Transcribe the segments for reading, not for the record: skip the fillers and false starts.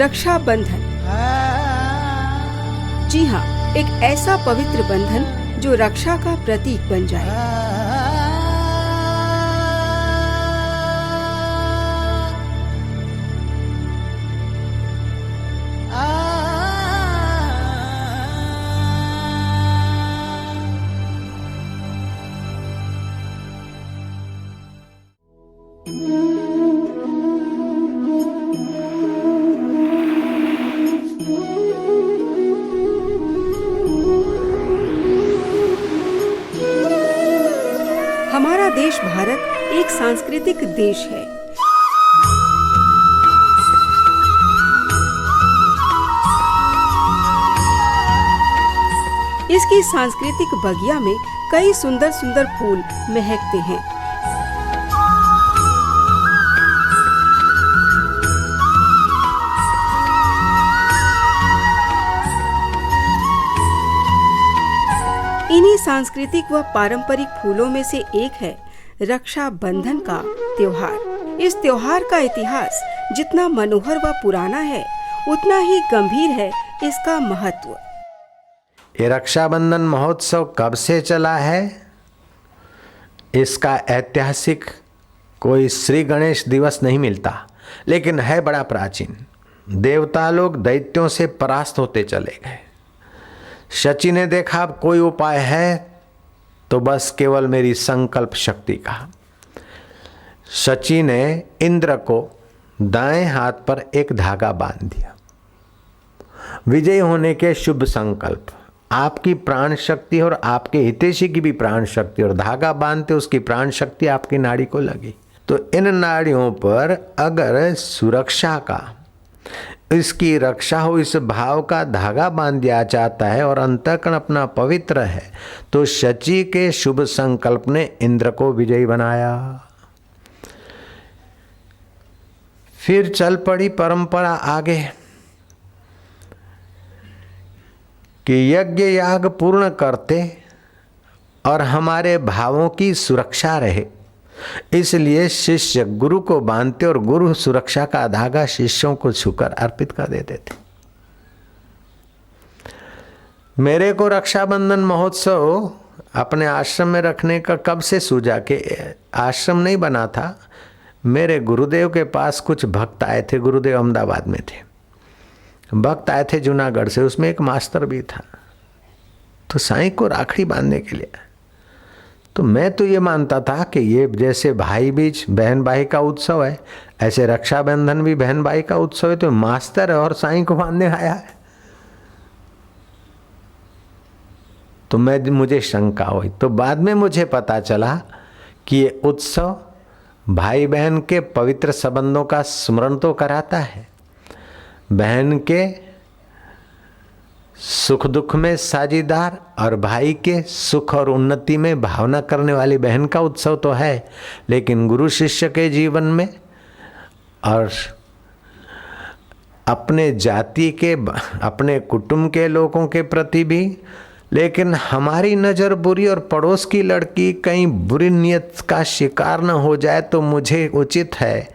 रक्षाबंधन। जी हाँ, एक ऐसा पवित्र बंधन जो रक्षा का प्रतीक बन जाए। हमारा देश भारत एक सांस्कृतिक देश है। इसकी सांस्कृतिक बगिया में कई सुंदर सुंदर फूल महकते हैं। इन्हीं सांस्कृतिक व पारंपरिक फूलों में से एक है रक्षाबंधन का त्योहार। इस त्योहार का इतिहास जितना मनोहर व पुराना है, उतना ही गंभीर है इसका महत्व। ये रक्षाबंधन महोत्सव कब से चला है? इसका ऐतिहासिक कोई श्री गणेश दिवस नहीं मिलता, लेकिन है बड़ा प्राचीन। देवता लोग दैत्यों से परास्त होते चले गए। शची ने देखा अब कोई उपाय है तो बस केवल मेरी संकल्प शक्ति का। शची ने इंद्र को दाएं हाथ पर एक धागा बांध दिया। विजय होने के शुभ संकल्प, आपकी प्राण शक्ति और आपके हितैषी की भी प्राण शक्ति, और धागा बांधते उसकी प्राण शक्ति आपकी नाड़ी को लगी। तो इन नाड़ियों पर अगर सुरक्षा का, इसकी रक्षा हो, इस भाव का धागा बांध दिया जाता है और अंतःकरण अपना पवित्र है, तो शची के शुभ संकल्प ने इंद्र को विजयी बनाया। फिर चल पड़ी परंपरा आगे कि यज्ञ याग पूर्ण करते और हमारे भावों की सुरक्षा रहे, इसलिए शिष्य गुरु को बांधते और गुरु सुरक्षा का धागा शिष्यों को छूकर अर्पित कर देते थे। मेरे को रक्षाबंधन महोत्सव अपने आश्रम में रखने का कब से सूझा कि आश्रम नहीं बना था। मेरे गुरुदेव के पास कुछ भक्त आए थे, गुरुदेव अहमदाबाद में थे, भक्त आए थे जूनागढ़ से, उसमें एक मास्टर भी था। तो साईं को राखड़ी बांधने के लिए, तो मैं तो ये मानता था कि ये जैसे भाई बीज बहन भाई का उत्सव है, ऐसे रक्षाबंधन भी बहन भाई का उत्सव है। तो मास्टर है और साईं को बांधने आया है। तो मुझे शंका हुई। तो बाद में मुझे पता चला कि ये उत्सव भाई बहन के पवित्र संबंधों का स्मरण तो कराता है, बहन के सुख दुख में साझीदार और भाई के सुख और उन्नति में भावना करने वाली बहन का उत्सव तो है, लेकिन गुरु शिष्य के जीवन में और अपने जाति के, अपने कुटुंब के लोगों के प्रति भी। लेकिन हमारी नज़र बुरी और पड़ोस की लड़की कहीं बुरी नियत का शिकार न हो जाए, तो मुझे उचित है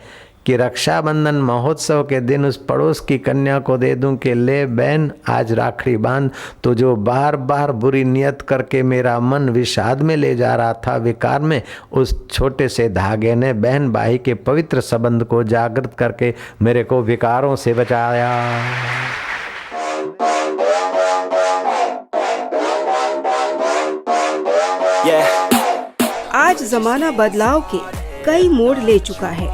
कि रक्षाबंधन महोत्सव के दिन उस पड़ोस की कन्या को दे दूं कि ले बहन आज राखड़ी बांध। तो जो बार बार बुरी नियत करके मेरा मन विषाद में ले जा रहा था, विकार में, उस छोटे से धागे ने बहन भाई के पवित्र संबंध को जागृत करके मेरे को विकारों से बचाया। आज जमाना बदलाव के कई मोड़ ले चुका है।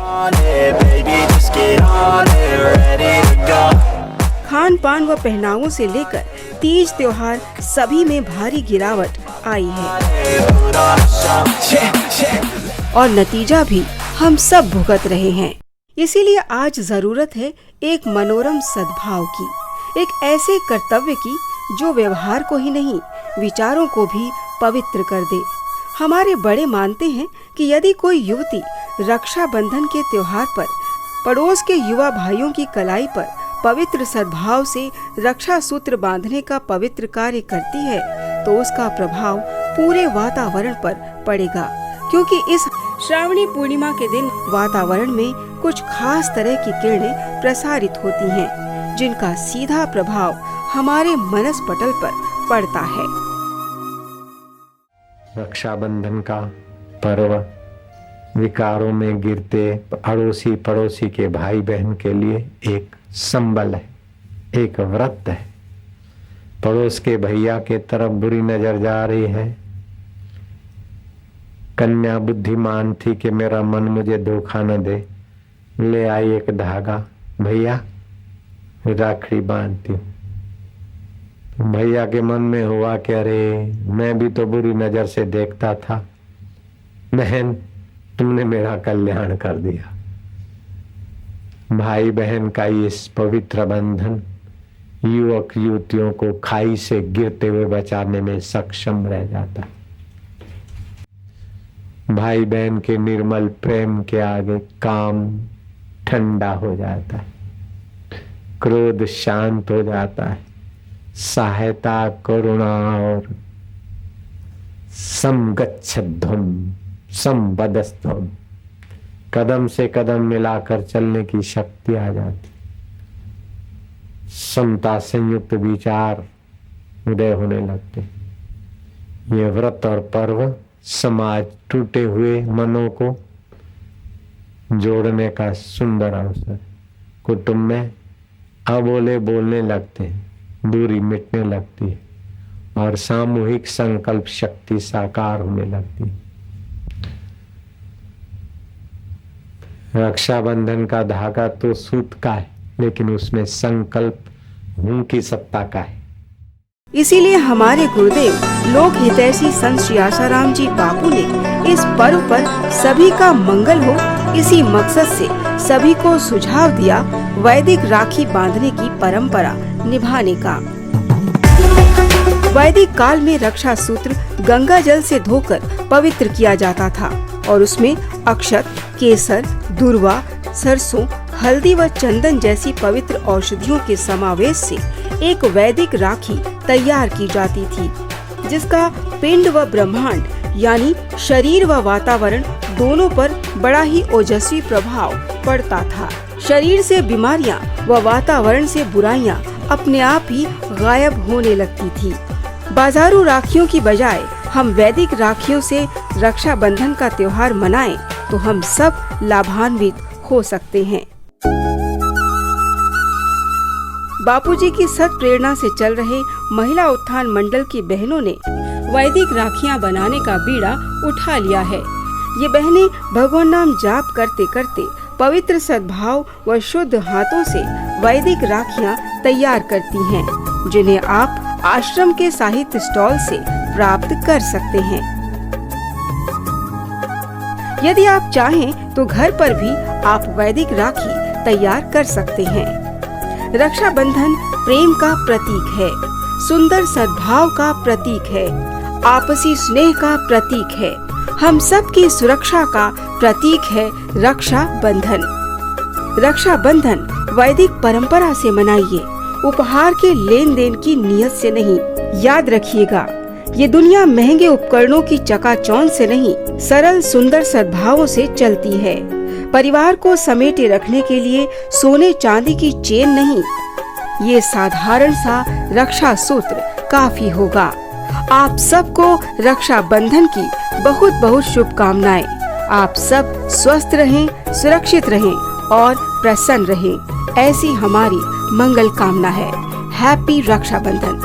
खान पान व पहनावों से लेकर तीज त्योहार सभी में भारी गिरावट आई है और नतीजा भी हम सब भुगत रहे हैं। इसीलिए आज जरूरत है एक मनोरम सद्भाव की, एक ऐसे कर्तव्य की जो व्यवहार को ही नहीं, विचारों को भी पवित्र कर दे। हमारे बड़े मानते हैं कि यदि कोई युवती रक्षाबंधन के त्योहार पर पड़ोस के युवा भाइयों की कलाई पर पवित्र सद्भाव से रक्षा सूत्र बांधने का पवित्र कार्य करती है, तो उसका प्रभाव पूरे वातावरण पर पड़ेगा। क्योंकि इस श्रावणी पूर्णिमा के दिन वातावरण में कुछ खास तरह की किरणें प्रसारित होती हैं। जिनका सीधा प्रभाव हमारे मनस पटल पर पड़ता है। रक्षाबंधन का पर्व विकारों में गिरते अड़ोसी पड़ोसी के भाई बहन के लिए एक संबल है, एक व्रत है। पड़ोस के भैया के तरफ बुरी नजर जा रही है। कन्या बुद्धिमान थी कि मेरा मन मुझे धोखा न दे, ले आई एक धागा, भैया राखड़ी बांधती हूँ। भैया के मन में हुआ कि अरे मैं भी तो बुरी नजर से देखता था, बहन तुमने मेरा कल्याण कर दिया। भाई बहन का इस पवित्र बंधन युवक युवतियों को खाई से गिरते हुए बचाने में सक्षम रह जाता है। भाई बहन के निर्मल प्रेम के आगे काम ठंडा हो जाता है, क्रोध शांत हो जाता है, सहायता करुणा और समगच्छध्वम संबदस्थम, कदम से कदम मिलाकर चलने की शक्ति आ जाती, समता संयुक्त विचार उदय होने लगते। ये व्रत और पर्व समाज टूटे हुए मनों को जोड़ने का सुंदर अवसर। कुटुंब में अबोले बोलने लगते हैं, दूरी मिटने लगती है और सामूहिक संकल्प शक्ति साकार होने लगती है। रक्षाबंधन का धागा तो सूत का है, लेकिन उसमें संकल्प हूं की सत्ता का है। इसीलिए हमारे गुरुदेव लोक हितैषी संत श्री आसाराम जी बापू ने इस पर्व पर सभी का मंगल हो, इसी मकसद से सभी को सुझाव दिया वैदिक राखी बांधने की परंपरा निभाने का। वैदिक काल में रक्षा सूत्र गंगा जल से धोकर पवित्र किया जाता था और उसमें अक्षत, केसर, दूर्वा, सरसों, हल्दी व चंदन जैसी पवित्र औषधियों के समावेश से एक वैदिक राखी तैयार की जाती थी, जिसका पिंड व ब्रह्मांड यानी शरीर व वातावरण दोनों पर बड़ा ही ओजस्वी प्रभाव पड़ता था। शरीर से बीमारियां व वातावरण से बुराइयां अपने आप ही गायब होने लगती थी। बाजारू राखियों की बजाय हम वैदिक राखियों से रक्षाबंधन का त्योहार मनाएं तो हम सब लाभान्वित हो सकते हैं। बापूजी की सत प्रेरणा से चल रहे महिला उत्थान मंडल की बहनों ने वैदिक राखियां बनाने का बीड़ा उठा लिया है। ये बहनें भगवान नाम जाप करते करते पवित्र सद्भाव व शुद्ध हाथों से वैदिक राखियां तैयार करती हैं, जिन्हें आप आश्रम के साहित्य स्टॉल से प्राप्त कर सकते हैं। यदि आप चाहें तो घर पर भी आप वैदिक राखी तैयार कर सकते हैं। रक्षाबंधन प्रेम का प्रतीक है, सुंदर सद्भाव का प्रतीक है, आपसी स्नेह का प्रतीक है, हम सब की सुरक्षा का प्रतीक है रक्षा बंधन। रक्षा बंधन वैदिक परंपरा से मनाइए, उपहार के लेन देन की नियत से नहीं। याद रखिएगा, ये दुनिया महंगे उपकरणों की चकाचौंध से नहीं, सरल सुंदर सद्भावों से चलती है। परिवार को समेटे रखने के लिए सोने चांदी की चेन नहीं, ये साधारण सा रक्षा सूत्र काफी होगा। आप सबको रक्षा बंधन की बहुत बहुत शुभकामनाएं। आप सब स्वस्थ रहें, सुरक्षित रहें और प्रसन्न रहें, ऐसी हमारी मंगल कामना है। हैप्पी रक्षाबंधन।